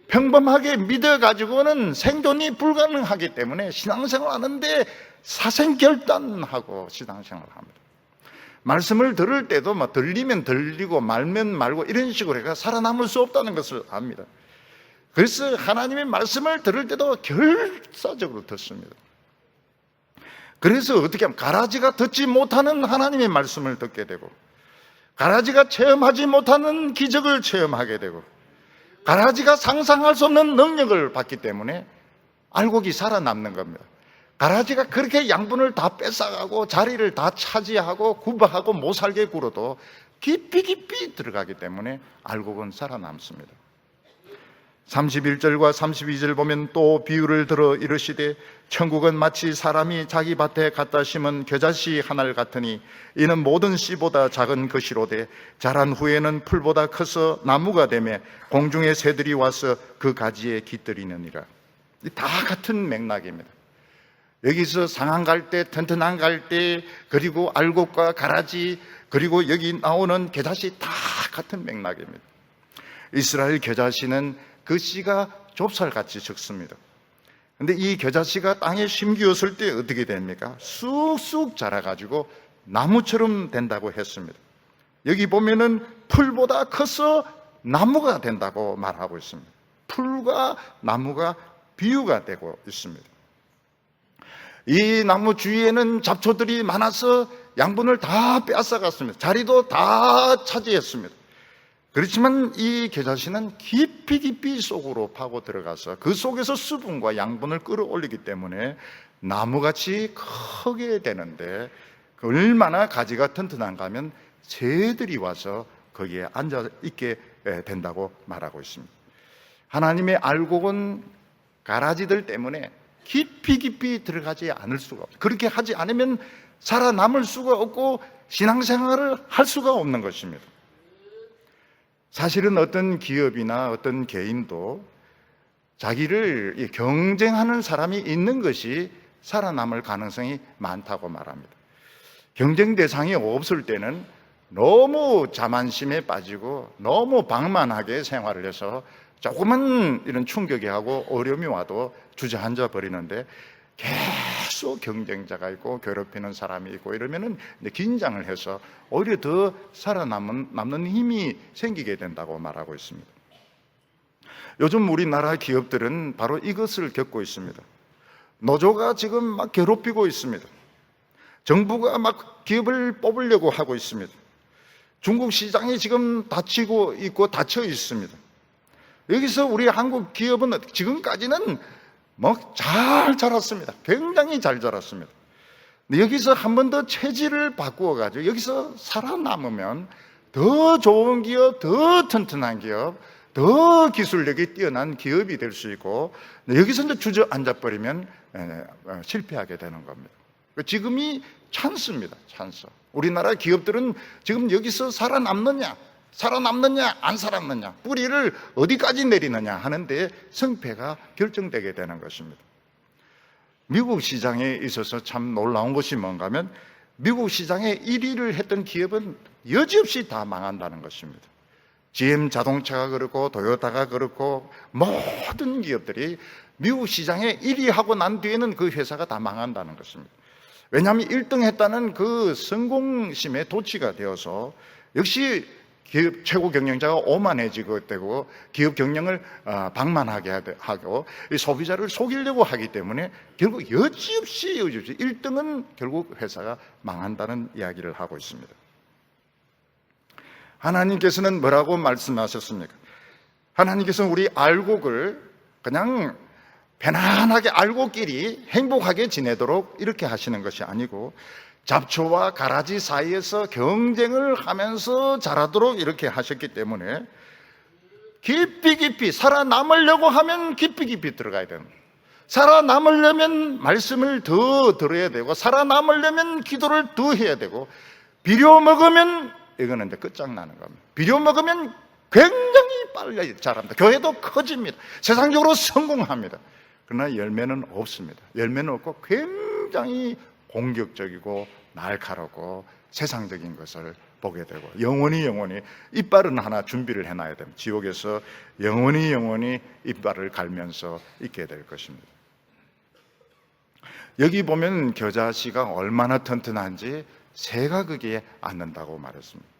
평범하게 믿어가지고는 생존이 불가능하기 때문에 신앙생활 하는데 사생결단하고 신앙생활을 합니다. 말씀을 들을 때도 막 들리면 들리고 말면 말고 이런 식으로 해서 살아남을 수 없다는 것을 압니다. 그래서 하나님의 말씀을 들을 때도 결사적으로 듣습니다. 그래서 어떻게 하면 가라지가 듣지 못하는 하나님의 말씀을 듣게 되고, 가라지가 체험하지 못하는 기적을 체험하게 되고, 가라지가 상상할 수 없는 능력을 받기 때문에 알곡이 살아남는 겁니다. 가라지가 그렇게 양분을 다 뺏어가고 자리를 다 차지하고 구박하고 못 살게 굴어도 깊이 들어가기 때문에 알곡은 살아남습니다. 31절과 32절 보면 또 비유를 들어 이르시되 천국은 마치 사람이 자기 밭에 갖다 심은 겨자씨 하나를 같으니 이는 모든 씨보다 작은 것이로되 자란 후에는 풀보다 커서 나무가 되며 공중의 새들이 와서 그 가지에 깃들이느니라. 다 같은 맥락입니다. 여기서 상한 갈대, 튼튼한 갈대, 그리고 알곡과 가라지, 그리고 여기 나오는 겨자씨 다 같은 맥락입니다. 이스라엘 겨자씨는 그 씨가 좁쌀같이 적습니다. 그런데 이 겨자씨가 땅에 심기었을 때 어떻게 됩니까? 쑥쑥 자라가지고 나무처럼 된다고 했습니다. 여기 보면은 풀보다 커서 나무가 된다고 말하고 있습니다. 풀과 나무가 비유가 되고 있습니다. 이 나무 주위에는 잡초들이 많아서 양분을 다 빼앗아갔습니다. 자리도 다 차지했습니다. 그렇지만 이 겨자씨는 깊이 속으로 파고 들어가서 그 속에서 수분과 양분을 끌어올리기 때문에 나무같이 크게 되는데, 얼마나 가지가 튼튼한가 하면 새들이 와서 거기에 앉아 있게 된다고 말하고 있습니다. 하나님의 알곡은 가라지들 때문에 깊이 들어가지 않을 수가 없어요. 그렇게 하지 않으면 살아남을 수가 없고 신앙생활을 할 수가 없는 것입니다. 사실은 어떤 기업이나 어떤 개인도 자기를 경쟁하는 사람이 있는 것이 살아남을 가능성이 많다고 말합니다. 경쟁 대상이 없을 때는 너무 자만심에 빠지고 너무 방만하게 생활을 해서 조그만 이런 충격이 하고 어려움이 와도 주저앉아 버리는데, 계속 경쟁자가 있고 괴롭히는 사람이 있고 이러면은 이제 긴장을 해서 오히려 더 남는 힘이 생기게 된다고 말하고 있습니다. 요즘 우리나라 기업들은 바로 이것을 겪고 있습니다. 노조가 지금 막 괴롭히고 있습니다. 정부가 막 기업을 뽑으려고 하고 있습니다. 중국 시장이 지금 닫히고 있고 닫혀 있습니다. 여기서 우리 한국 기업은 지금까지는 뭐 잘 자랐습니다. 굉장히 잘 자랐습니다. 근데 여기서 한 번 더 체질을 바꾸어가지고 여기서 살아남으면 더 좋은 기업, 더 튼튼한 기업, 더 기술력이 뛰어난 기업이 될 수 있고, 여기서 이제 주저앉아 버리면 실패하게 되는 겁니다. 지금이 찬스입니다. 찬스. 우리나라 기업들은 지금 여기서 살아남느냐 안 살았느냐, 뿌리를 어디까지 내리느냐 하는데 성패가 결정되게 되는 것입니다. 미국 시장에 있어서 참 놀라운 것이 뭔가 하면, 미국 시장에 1위를 했던 기업은 여지없이 다 망한다는 것입니다. GM 자동차가 그렇고 도요타가 그렇고 모든 기업들이 미국 시장에 1위 하고 난 뒤에는 그 회사가 다 망한다는 것입니다. 왜냐하면 1등 했다는 그 성공심에 도취가 되어서 역시 기업 최고 경영자가 오만해지고 되고 기업 경영을 방만하게 하고 소비자를 속이려고 하기 때문에 결국 여지없이 1등은 결국 회사가 망한다는 이야기를 하고 있습니다. 하나님께서는 뭐라고 말씀하셨습니까? 하나님께서는 우리 알곡을 그냥 편안하게 알곡끼리 행복하게 지내도록 이렇게 하시는 것이 아니고, 잡초와 가라지 사이에서 경쟁을 하면서 자라도록 이렇게 하셨기 때문에 깊이 살아남으려고 하면 깊이 들어가야 됩니다. 살아남으려면 말씀을 더 들어야 되고, 살아남으려면 기도를 더 해야 되고, 비료 먹으면 이거는 이제 끝장나는 겁니다. 비료 먹으면 굉장히 빨리 자랍니다. 교회도 커집니다. 세상적으로 성공합니다. 그러나 열매는 없습니다. 열매는 없고 굉장히 공격적이고 날카롭고 세상적인 것을 보게 되고, 영원히 이빨은 하나 준비를 해놔야 됩니다. 지옥에서 영원히 이빨을 갈면서 있게 될 것입니다. 여기 보면 겨자씨가 얼마나 튼튼한지 새가 거기에 앉는다고 말했습니다.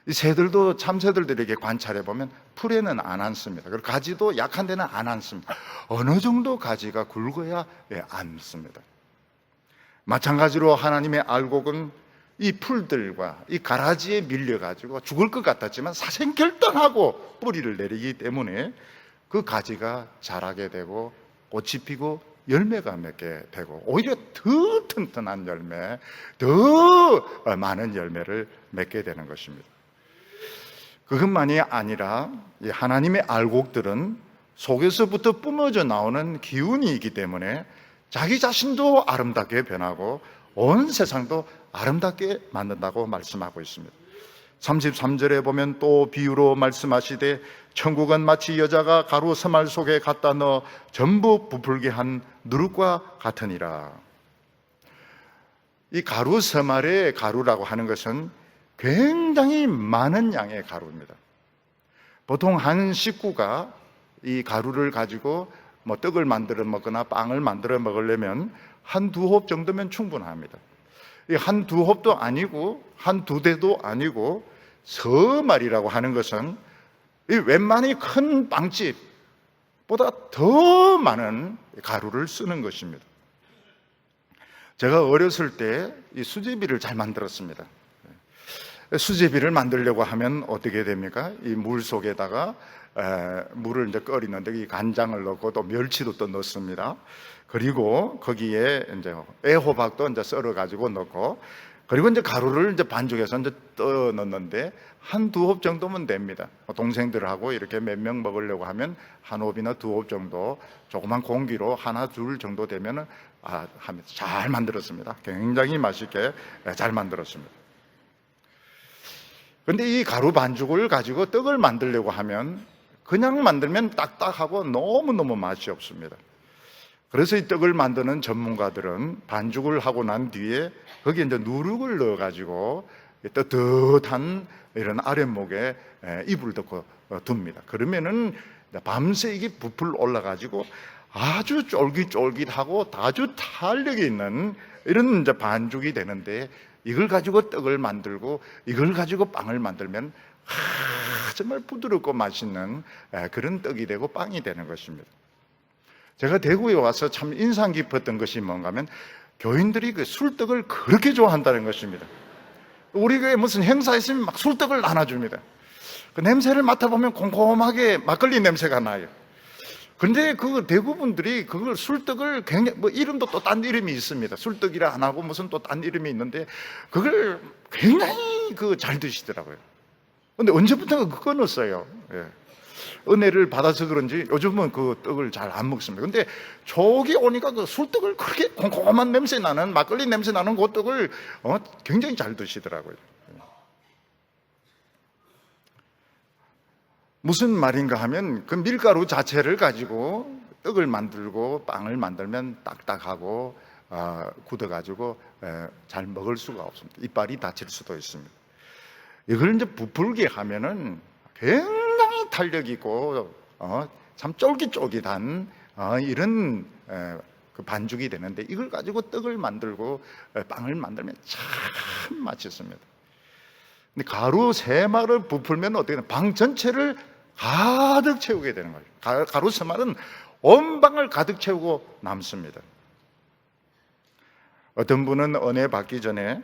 이 새들도, 참새들도 이렇게 관찰해 보면 풀에는 안 앉습니다. 그리고 가지도 약한 데는 안 앉습니다. 어느 정도 가지가 굵어야 앉습니다. 마찬가지로 하나님의 알곡은 이 풀들과 이 가라지에 밀려가지고 죽을 것 같았지만 사생결단하고 뿌리를 내리기 때문에 그 가지가 자라게 되고 꽃이 피고 열매가 맺게 되고, 오히려 더 튼튼한 열매, 더 많은 열매를 맺게 되는 것입니다. 그것만이 아니라 하나님의 알곡들은 속에서부터 뿜어져 나오는 기운이 있기 때문에 자기 자신도 아름답게 변하고 온 세상도 아름답게 만든다고 말씀하고 있습니다. 33절에 보면 또 비유로 말씀하시되 천국은 마치 여자가 가루 서말 속에 갖다 넣어 전부 부풀게 한 누룩과 같으니라. 이 가루 서말의 가루라고 하는 것은 굉장히 많은 양의 가루입니다. 보통 한 식구가 이 가루를 가지고 뭐 떡을 만들어 먹거나 빵을 만들어 먹으려면 한두 홉 정도면 충분합니다. 이 한두 홉도 아니고 한두 대도 아니고 서말이라고 하는 것은 이 웬만히 큰 빵집보다 더 많은 가루를 쓰는 것입니다. 제가 어렸을 때 이 수제비를 잘 만들었습니다. 수제비를 만들려고 하면 어떻게 됩니까? 이 물 속에다가 물을 이제 끓이는데 이 간장을 넣고 또 멸치도 또 넣습니다. 그리고 거기에 이제 애호박도 이제 썰어 가지고 넣고, 그리고 이제 가루를 이제 반죽해서 이제 떠 넣는데 한두 홉 정도면 됩니다. 동생들하고 이렇게 몇 명 먹으려고 하면 한 홉이나 두 홉 정도, 조그만 공기로 하나 둘 정도 되면은 하면서 잘 만들었습니다. 굉장히 맛있게 잘 만들었습니다. 그런데 이 가루 반죽을 가지고 떡을 만들려고 하면 그냥 만들면 딱딱하고 너무너무 맛이 없습니다. 그래서 이 떡을 만드는 전문가들은 반죽을 하고 난 뒤에 거기에 이제 누룩을 넣어가지고 뜨뜻한 이런 아랫목에 이불을 덮고 둡니다. 그러면은 밤새 이게 부풀 올라가지고 아주 쫄깃쫄깃하고 아주 탄력이 있는 이런 이제 반죽이 되는데, 이걸 가지고 떡을 만들고 이걸 가지고 빵을 만들면 정말 부드럽고 맛있는 그런 떡이 되고 빵이 되는 것입니다. 제가 대구에 와서 참 인상 깊었던 것이 뭔가 하면 교인들이 그 술떡을 그렇게 좋아한다는 것입니다. 우리 교회 무슨 행사 있으면 막 술떡을 나눠줍니다. 그 냄새를 맡아보면 곰곰하게 막걸리 냄새가 나요. 근데 그 대구 분들이 그걸 술떡을 굉장히, 뭐 이름도 또 딴 이름이 있습니다. 술떡이라 안 하고 무슨 또 딴 이름이 있는데 그걸 굉장히 잘 드시더라고요. 근데 언제부턴가 그거 끊었어요. 예. 은혜를 받아서 그런지 요즘은 그 떡을 잘 안 먹습니다. 근데 저기 오니까 그 술떡을 그렇게 곰곰한 냄새 나는, 막걸리 냄새 나는 그 떡을 굉장히 잘 드시더라고요. 무슨 말인가 하면 그 밀가루 자체를 가지고 떡을 만들고 빵을 만들면 딱딱하고 굳어가지고 잘 먹을 수가 없습니다. 이빨이 다칠 수도 있습니다. 이걸 이제 부풀게 하면은 굉장히 탄력 있고 참 쫄깃쫄깃한 이런 그 반죽이 되는데, 이걸 가지고 떡을 만들고 빵을 만들면 참 맛있습니다. 근데 가루 3마를 부풀면 어떻게 되나, 방 전체를 가득 채우게 되는 거예요. 가루 3마는 온 방을 가득 채우고 남습니다. 어떤 분은 은혜 받기 전에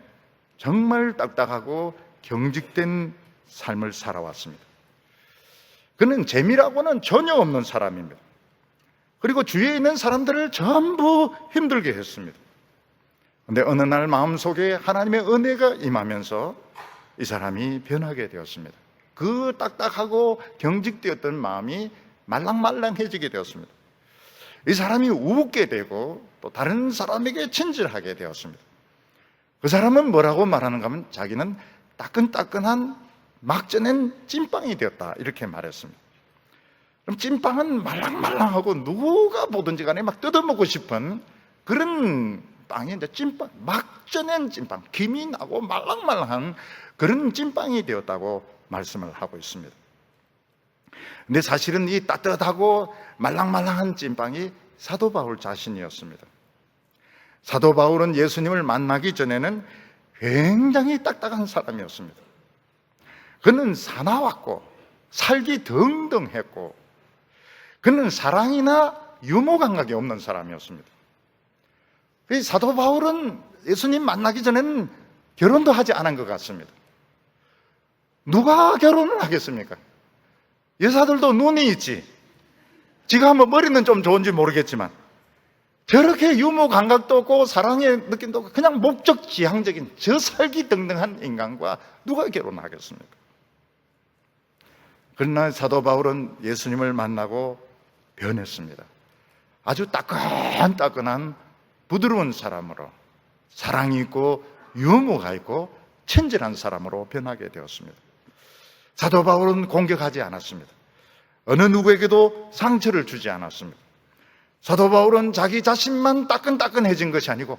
정말 딱딱하고 경직된 삶을 살아왔습니다. 그는 재미라고는 전혀 없는 사람입니다. 그리고 주위에 있는 사람들을 전부 힘들게 했습니다. 그런데 어느 날 마음속에 하나님의 은혜가 임하면서 이 사람이 변하게 되었습니다. 그 딱딱하고 경직되었던 마음이 말랑말랑해지게 되었습니다. 이 사람이 웃게 되고 또 다른 사람에게 친절하게 되었습니다. 그 사람은 뭐라고 말하는가 하면 자기는 따끈따끈한 막 쪄낸 찐빵이 되었다, 이렇게 말했습니다. 그럼 찐빵은 말랑말랑하고 누가 보든지 간에 막 뜯어먹고 싶은 그런 빵이 이제 찐빵, 막 쪄낸 찐빵, 김이 나고 말랑말랑한 그런 찐빵이 되었다고 말씀을 하고 있습니다. 근데 사실은 이 따뜻하고 말랑말랑한 찐빵이 사도 바울 자신이었습니다. 사도 바울은 예수님을 만나기 전에는 굉장히 딱딱한 사람이었습니다. 그는 사나웠고 살기 등등했고 그는 사랑이나 유머 감각이 없는 사람이었습니다. 사도 바울은 예수님 만나기 전에는 결혼도 하지 않은 것 같습니다. 누가 결혼을 하겠습니까? 여자들도 눈이 있지. 지가 한번 머리는 좀 좋은지 모르겠지만 저렇게 유머 감각도 없고 사랑의 느낌도 없고 그냥 목적지향적인 저 살기 등등한 인간과 누가 결혼하겠습니까? 그러나 사도 바울은 예수님을 만나고 변했습니다. 아주 따끈따끈한 부드러운 사람으로, 사랑이 있고 유머가 있고 친절한 사람으로 변하게 되었습니다. 사도 바울은 공격하지 않았습니다. 어느 누구에게도 상처를 주지 않았습니다. 사도 바울은 자기 자신만 따끈따끈해진 것이 아니고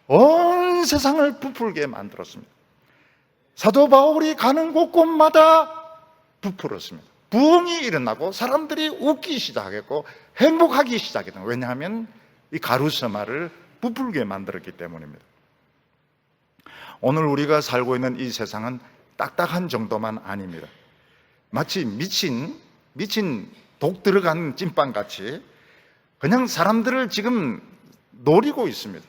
온 세상을 부풀게 만들었습니다. 사도 바울이 가는 곳곳마다 부풀었습니다. 부흥이 일어나고 사람들이 웃기 시작했고 행복하기 시작했던 거예요. 왜냐하면 이 가루서마를 부풀게 만들었기 때문입니다. 오늘 우리가 살고 있는 이 세상은 딱딱한 정도만 아닙니다. 마치 미친 독 들어간 찐빵같이 그냥 사람들을 지금 노리고 있습니다.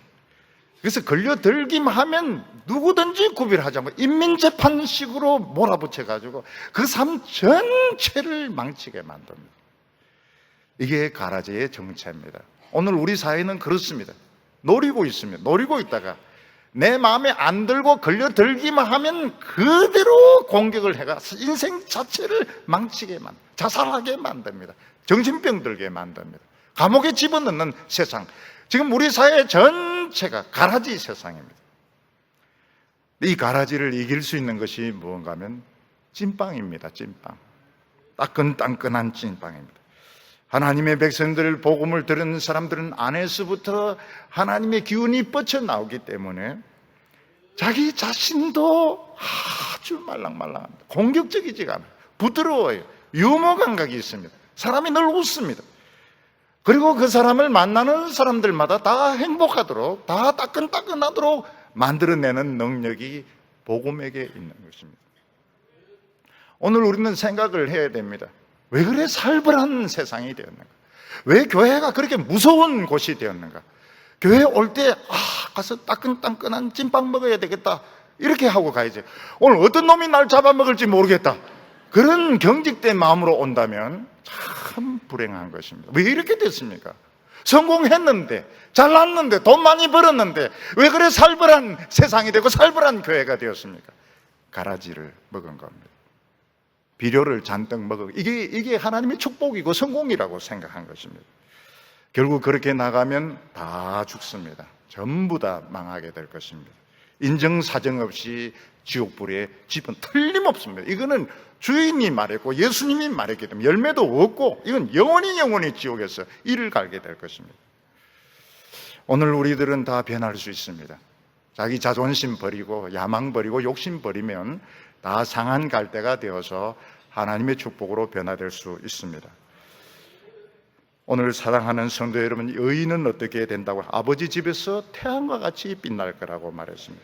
그래서 걸려들기만 하면 누구든지 구별하지 않고 인민재판식으로 몰아붙여가지고 그 삶 전체를 망치게 만듭니다. 이게 가라지의 정체입니다. 오늘 우리 사회는 그렇습니다. 노리고 있습니다. 노리고 있다가 내 마음에 안 들고 걸려들기만 하면 그대로 공격을 해가 인생 자체를 망치게 자살하게 만듭니다. 정신병 들게 만듭니다. 감옥에 집어넣는 세상. 지금 우리 사회 전체가 가라지 세상입니다. 이 가라지를 이길 수 있는 것이 무언가 하면 찐빵입니다. 찐빵. 따끈따끈한 찐빵입니다. 하나님의 백성들 복음을 들은 사람들은 안에서부터 하나님의 기운이 뻗쳐나오기 때문에 자기 자신도 아주 말랑말랑합니다. 공격적이지가 않아요. 부드러워요. 유머 감각이 있습니다. 사람이 늘 웃습니다. 그리고 그 사람을 만나는 사람들마다 다 행복하도록, 다 따끈따끈하도록 만들어내는 능력이 복음에게 있는 것입니다. 오늘 우리는 생각을 해야 됩니다. 왜 그래 살벌한 세상이 되었는가? 왜 교회가 그렇게 무서운 곳이 되었는가? 교회 올 때 가서 따끈따끈한 찐빵 먹어야 되겠다 이렇게 하고 가야지. 오늘 어떤 놈이 날 잡아먹을지 모르겠다, 그런 경직된 마음으로 온다면 참 불행한 것입니다. 왜 이렇게 됐습니까? 성공했는데, 잘났는데, 돈 많이 벌었는데 왜 그래 살벌한 세상이 되고 살벌한 교회가 되었습니까? 가라지를 먹은 겁니다. 비료를 잔뜩 먹어. 이게 하나님의 축복이고 성공이라고 생각한 것입니다. 결국 그렇게 나가면 다 죽습니다. 전부 다 망하게 될 것입니다. 인정사정 없이 지옥불에 집은 틀림없습니다. 이거는 주인이 말했고 예수님이 말했기 때문에 열매도 없고 이건 영원히 지옥에서 이를 갈게 될 것입니다. 오늘 우리들은 다 변할 수 있습니다. 자기 자존심 버리고 야망 버리고 욕심 버리면 다 상한 갈대가 되어서 하나님의 축복으로 변화될 수 있습니다. 오늘 사랑하는 성도 여러분, 의인은 어떻게 된다고? 아버지 집에서 태양과 같이 빛날 거라고 말했습니다.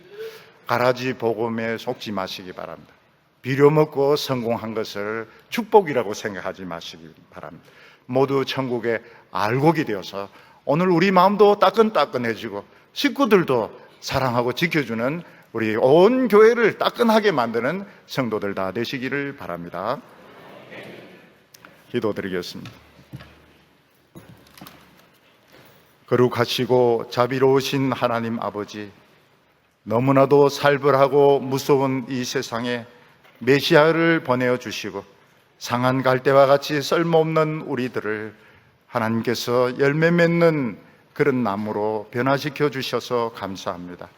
가라지 복음에 속지 마시기 바랍니다. 비료 먹고 성공한 것을 축복이라고 생각하지 마시기 바랍니다. 모두 천국의 알곡이 되어서 오늘 우리 마음도 따끈따끈해지고 식구들도 사랑하고 지켜주는 우리 온 교회를 따끈하게 만드는 성도들 다 되시기를 바랍니다. 기도드리겠습니다. 거룩하시고 자비로우신 하나님 아버지, 너무나도 살벌하고 무서운 이 세상에 메시아를 보내어 주시고 상한 갈대와 같이 쓸모없는 우리들을 하나님께서 열매 맺는 그런 나무로 변화시켜 주셔서 감사합니다.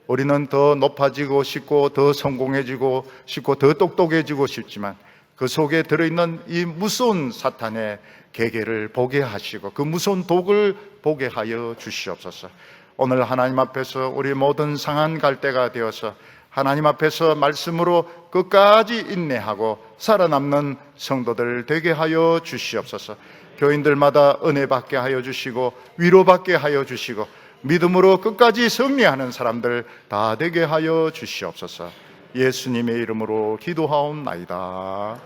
우리는 더 높아지고 싶고 더 성공해지고 싶고 더 똑똑해지고 싶지만 그 속에 들어있는 이 무서운 사탄의 계계를 보게 하시고 그 무서운 독을 보게 하여 주시옵소서. 오늘 하나님 앞에서 우리 모든 상한 갈대가 되어서 하나님 앞에서 말씀으로 끝까지 인내하고 살아남는 성도들 되게 하여 주시옵소서. 교인들마다 은혜 받게 하여 주시고 위로받게 하여 주시고 믿음으로 끝까지 승리하는 사람들 다 되게 하여 주시옵소서. 예수님의 이름으로 기도하옵나이다.